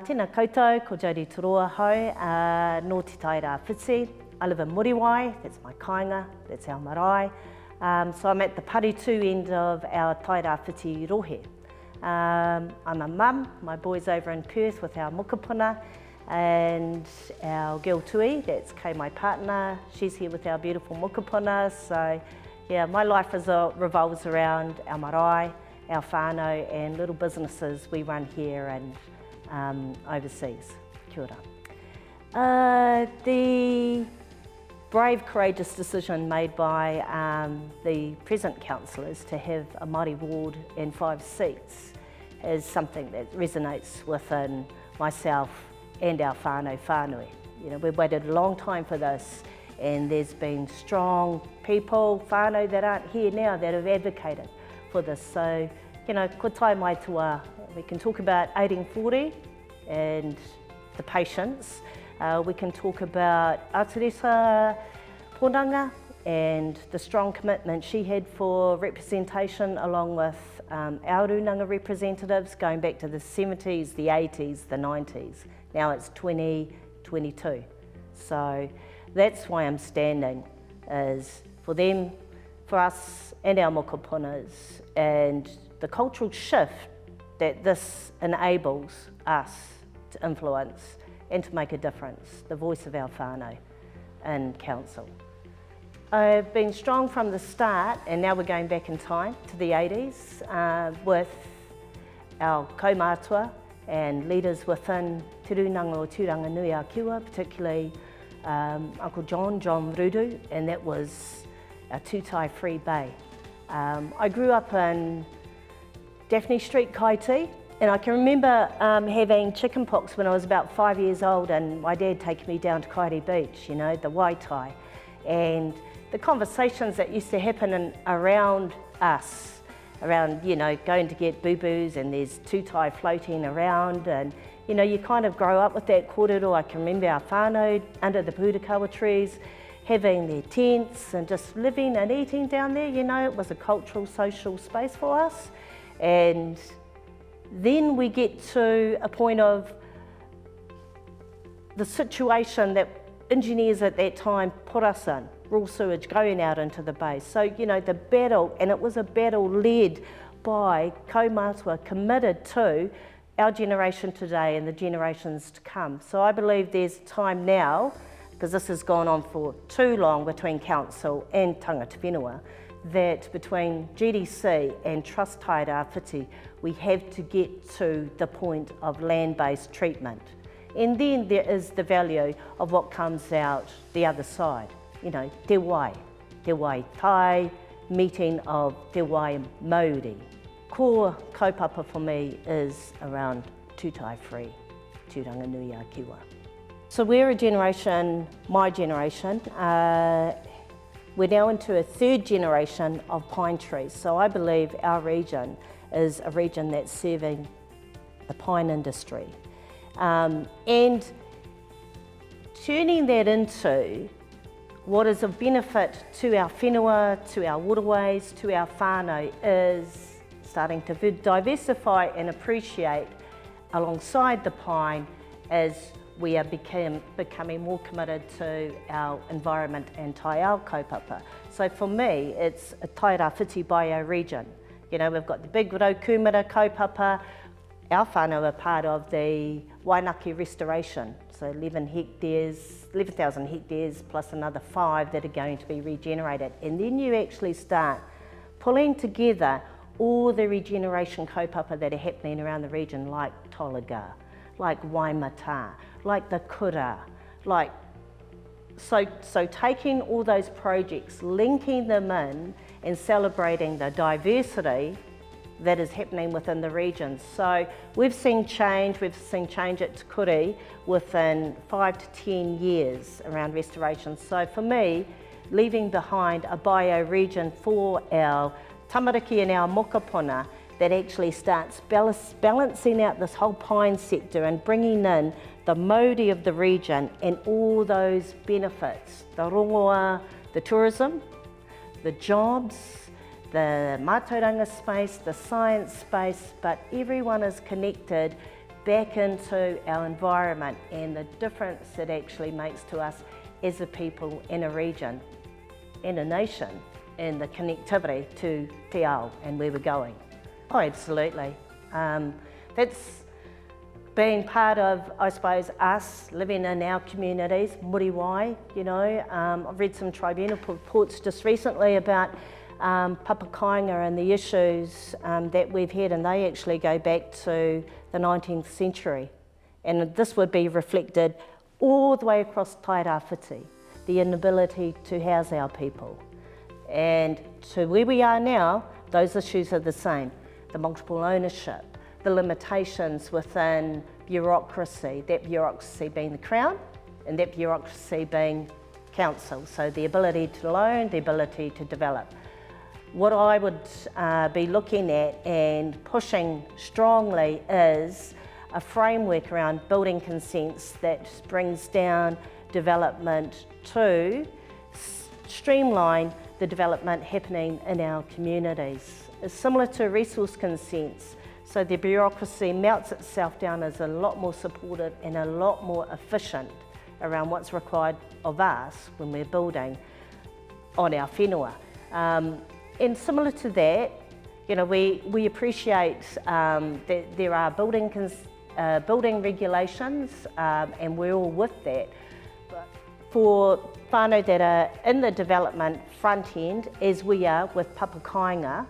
Tēnā koutou, ko Jody Toroa hau, no Te Tairāwhiti. I live in Muriwai, that's my kāinga, that's our marae. So I'm at the paritu end of our Tairāwhiti rohe. I'm a mum, my boy's over in Perth with our mokopuna, and our girl Tui, that's Kay, my partner, she's here with our beautiful mokopuna. So yeah, my life revolves around our marae, our whanau, and little businesses we run here and overseas. Kia ora. The brave, courageous decision made by the present councillors to have a Māori ward and 5 seats is something that resonates within myself and our whānau whānui. You know, we've waited a long time for this, and there's been strong people, whānau that aren't here now, that have advocated for this. So, you know, ko tai mai toa, we can talk about 1840 and the patience. We can talk about Teresa Ponanga and the strong commitment she had for representation, along with our Runanga representatives going back to the 70s, the 80s, the 90s. Now it's 2022. So that's why I'm standing, is for them, for us and our mokopunas, and the cultural shift that this enables us to influence and to make a difference, the voice of our whānau in council. I've been strong from the start, and now we're going back in time to the 80s with our kaumātua and leaders within Te Runanga o Tūranga Nui a Kiwa, particularly Uncle John Rudu, and that was a tutae free bay. I grew up in Daphne Street, Kaiti, and I can remember having chickenpox when I was about 5 years old, and my dad taking me down to Kaiti Beach, you know, the Waitai, and the conversations that used to happen around us, around, you know, going to get boo-boos, and there's tutae floating around, and, you know, you kind of grow up with that kōrero. I can remember our whānau under the pūtakawa trees, having their tents and just living and eating down there. You know, it was a cultural, social space for us. And then we get to a point of the situation that engineers at that time put us in, raw sewage going out into the bay. So, you know, the battle, and it was a battle led by kaumātua committed to our generation today and the generations to come. So I believe there's time now, because this has gone on for too long between council and tangata whenua, that between GDC and Trust Tairāwhiti, we have to get to the point of land-based treatment. And then there is the value of what comes out the other side. You know, te wai tai, meeting of te wai Maori. Core kaupapa for me is around tutae free, tūranga nui a kiwa. So we're a generation, my generation, we're now into a 3rd generation of pine trees. So I believe our region is a region that's serving the pine industry. And turning that into what is of benefit to our whenua, to our waterways, to our whānau, is starting to diversify and appreciate alongside the pine as we are becoming more committed to our environment and tai ao kaupapa. So for me, it's a Tairāwhiti bioregion. You know, we've got the big Raukumara kaupapa. Our whānau are part of the Wainaki restoration. So 11,000 hectares plus another 5 that are going to be regenerated. And then you actually start pulling together all the regeneration kaupapa that are happening around the region, like Tolaga, like Waimata, like the Kura, like so taking all those projects, linking them in and celebrating the diversity that is happening within the region. So we've seen change at Te Kuri within 5 to 10 years around restoration. So for me, leaving behind a bioregion for our tamariki and our mokopuna that actually starts balancing out this whole pine sector and bringing in the mauri of the region and all those benefits, the rongoa, the tourism, the jobs, the mātauranga space, the science space, but everyone is connected back into our environment and the difference it actually makes to us as a people in a region, in a nation, and the connectivity to te ao and where we're going. Oh, absolutely. That's being part of, I suppose, us living in our communities, muriwai, you know. I've read some tribunal reports just recently about papakaenga and the issues that we've had, and they actually go back to the 19th century. And this would be reflected all the way across Tairāwhiti, the inability to house our people. And to where we are now, those issues are the same. The multiple ownership, the limitations within bureaucracy, that bureaucracy being the Crown and that bureaucracy being council. So the ability to loan, the ability to develop. What I would be looking at and pushing strongly is a framework around building consents that brings down development to streamline the development happening in our communities. It's similar to resource consents. So the bureaucracy melts itself down as a lot more supportive and a lot more efficient around what's required of us when we're building on our whenua. And similar to that, you know, we appreciate that there are building regulations and we're all with that. But for whānau that are in the development front end, as we are with papakaenga,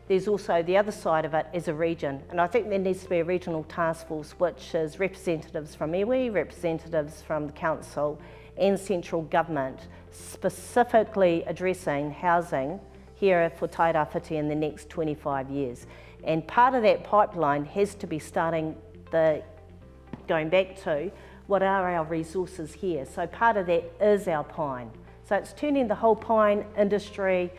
there's also the other side of it as a region. And I think there needs to be a regional task force, which is representatives from iwi, representatives from the council and central government, specifically addressing housing here for Tairāwhiti in the next 25 years. And part of that pipeline has to be starting going back to what are our resources here. So part of that is our pine. So it's turning the whole pine industry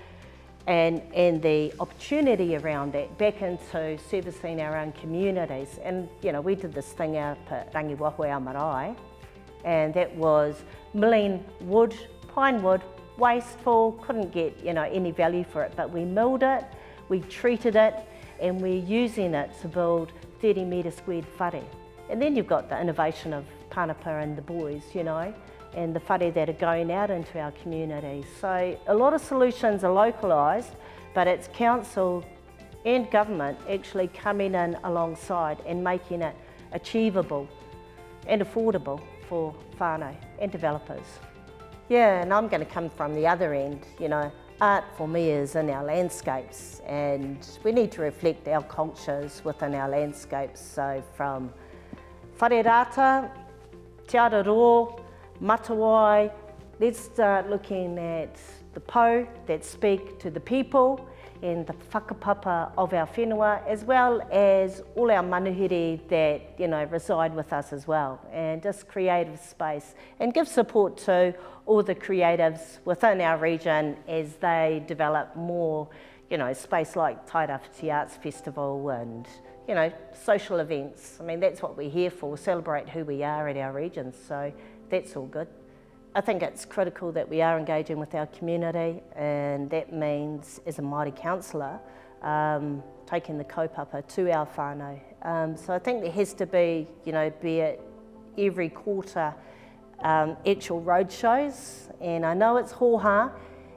and the opportunity around that back into servicing our own communities. And you know, we did this thing out at Rangiwaho, our marae, and that was milling wood, pine wood, wasteful, couldn't get, you know, any value for it, but we milled it, we treated it, and we're using it to build 30 metre squared whare. And then you've got the innovation of Pānapa and the boys, you know, and the whare that are going out into our communities. So a lot of solutions are localised, but it's council and government actually coming in alongside and making it achievable and affordable for whānau and developers. Yeah, and I'm going to come from the other end, you know. Art for me is in our landscapes, and we need to reflect our cultures within our landscapes. So from whare rata, te Aroha, matawai, let's start looking at the po that speak to the people and the whakapapa of our whenua, as well as all our manuhiri that, you know, reside with us as well, and just creative space and give support to all the creatives within our region as they develop more, you know, space like Tairāwhiti Arts Festival and, you know, social events. I mean, that's what we're here for, celebrate who we are in our regions, so that's all good. I think it's critical that we are engaging with our community, and that means, as a Māori councillor, taking the kaupapa to our whānau. So I think there has to be, you know, be it every quarter, actual road shows, and I know it's hoha,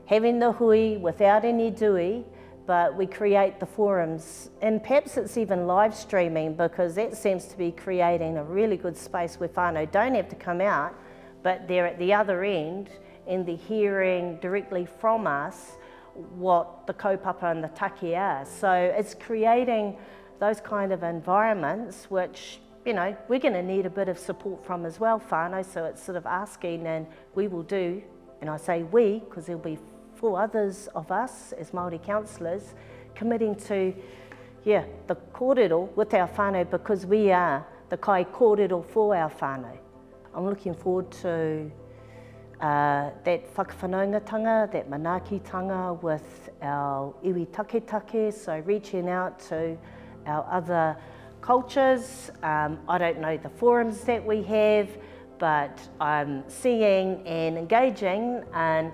having the hui without any dui, but we create the forums, and perhaps it's even live streaming, because that seems to be creating a really good space where whānau don't have to come out, but they're at the other end and they're hearing directly from us what the kaupapa and the take are. So it's creating those kind of environments which, you know, we're going to need a bit of support from as well, whānau, so it's sort of asking, and we will do, and I say we because there'll be 4 others of us as Māori councillors committing to, yeah, the kōrero with our whānau, because we are the kai kōrero for our whānau. I'm looking forward to that whakawhanaungatanga, that manaakitanga with our iwi take, so reaching out to our other cultures. I don't know the forums that we have, but I'm seeing and engaging and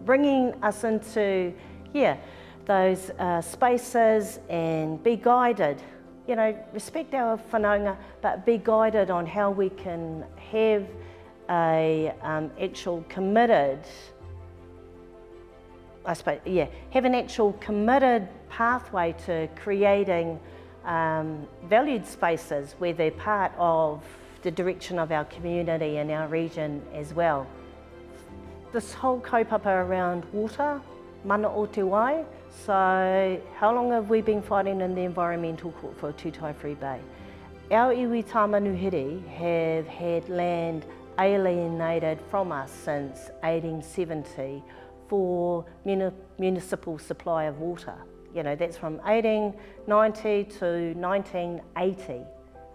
bringing us into, yeah, those spaces and be guided you know, respect our whanaunga, but be guided on how we can have a actual committed, I suppose, yeah, have an actual committed pathway to creating valued spaces where they're part of the direction of our community and our region as well. This whole kaupapa around water, mana o te wai. So how long have we been fighting in the environmental court for Tutae Free Bay? Our iwi tāmanuhiri have had land alienated from us since 1870 for municipal supply of water. You know, that's from 1890 to 1980, and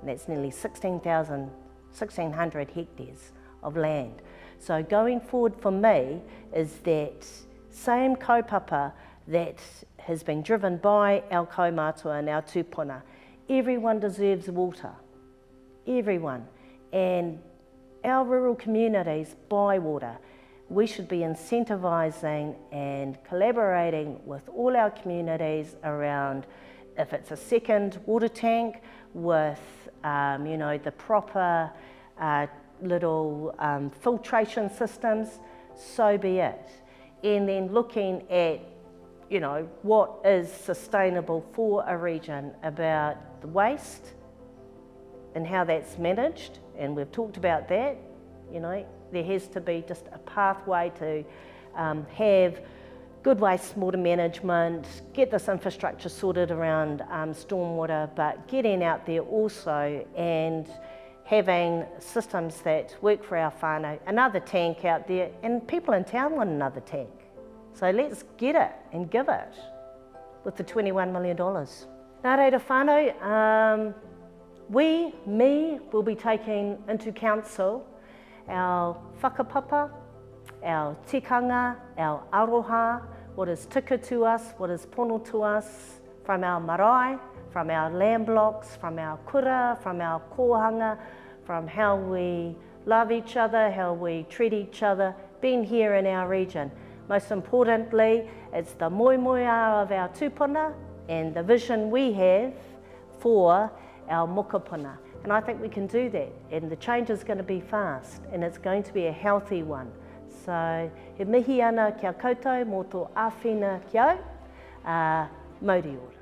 that's nearly 1,600 hectares of land. So going forward for me is that same kaupapa that has been driven by our kaumātua and our tūpuna. Everyone deserves water, everyone. And our rural communities buy water. We should be incentivising and collaborating with all our communities around, if it's a second water tank with you know, the proper little filtration systems, so be it. And then looking at, you know, what is sustainable for a region about the waste and how that's managed, and we've talked about that. You know, there has to be just a pathway to have good wastewater management, get this infrastructure sorted around stormwater, but getting out there also and having systems that work for our whānau, another tank out there, and people in town want another tank. So let's get it and give it with the $21 million. Nā reira whānau, we will be taking into council our whakapapa, our tikanga, our aroha, what is tika to us, what is pono to us, from our marae, from our land blocks, from our kura, from our kōhanga, from how we love each other, how we treat each other, being here in our region. Most importantly, it's the moemoeā of our tūpuna and the vision we have for our mokopuna. And I think we can do that, and the change is going to be fast, and it's going to be a healthy one. So, he mihi ana kia koutou mō tō āwhina ki au, Mauri Ora.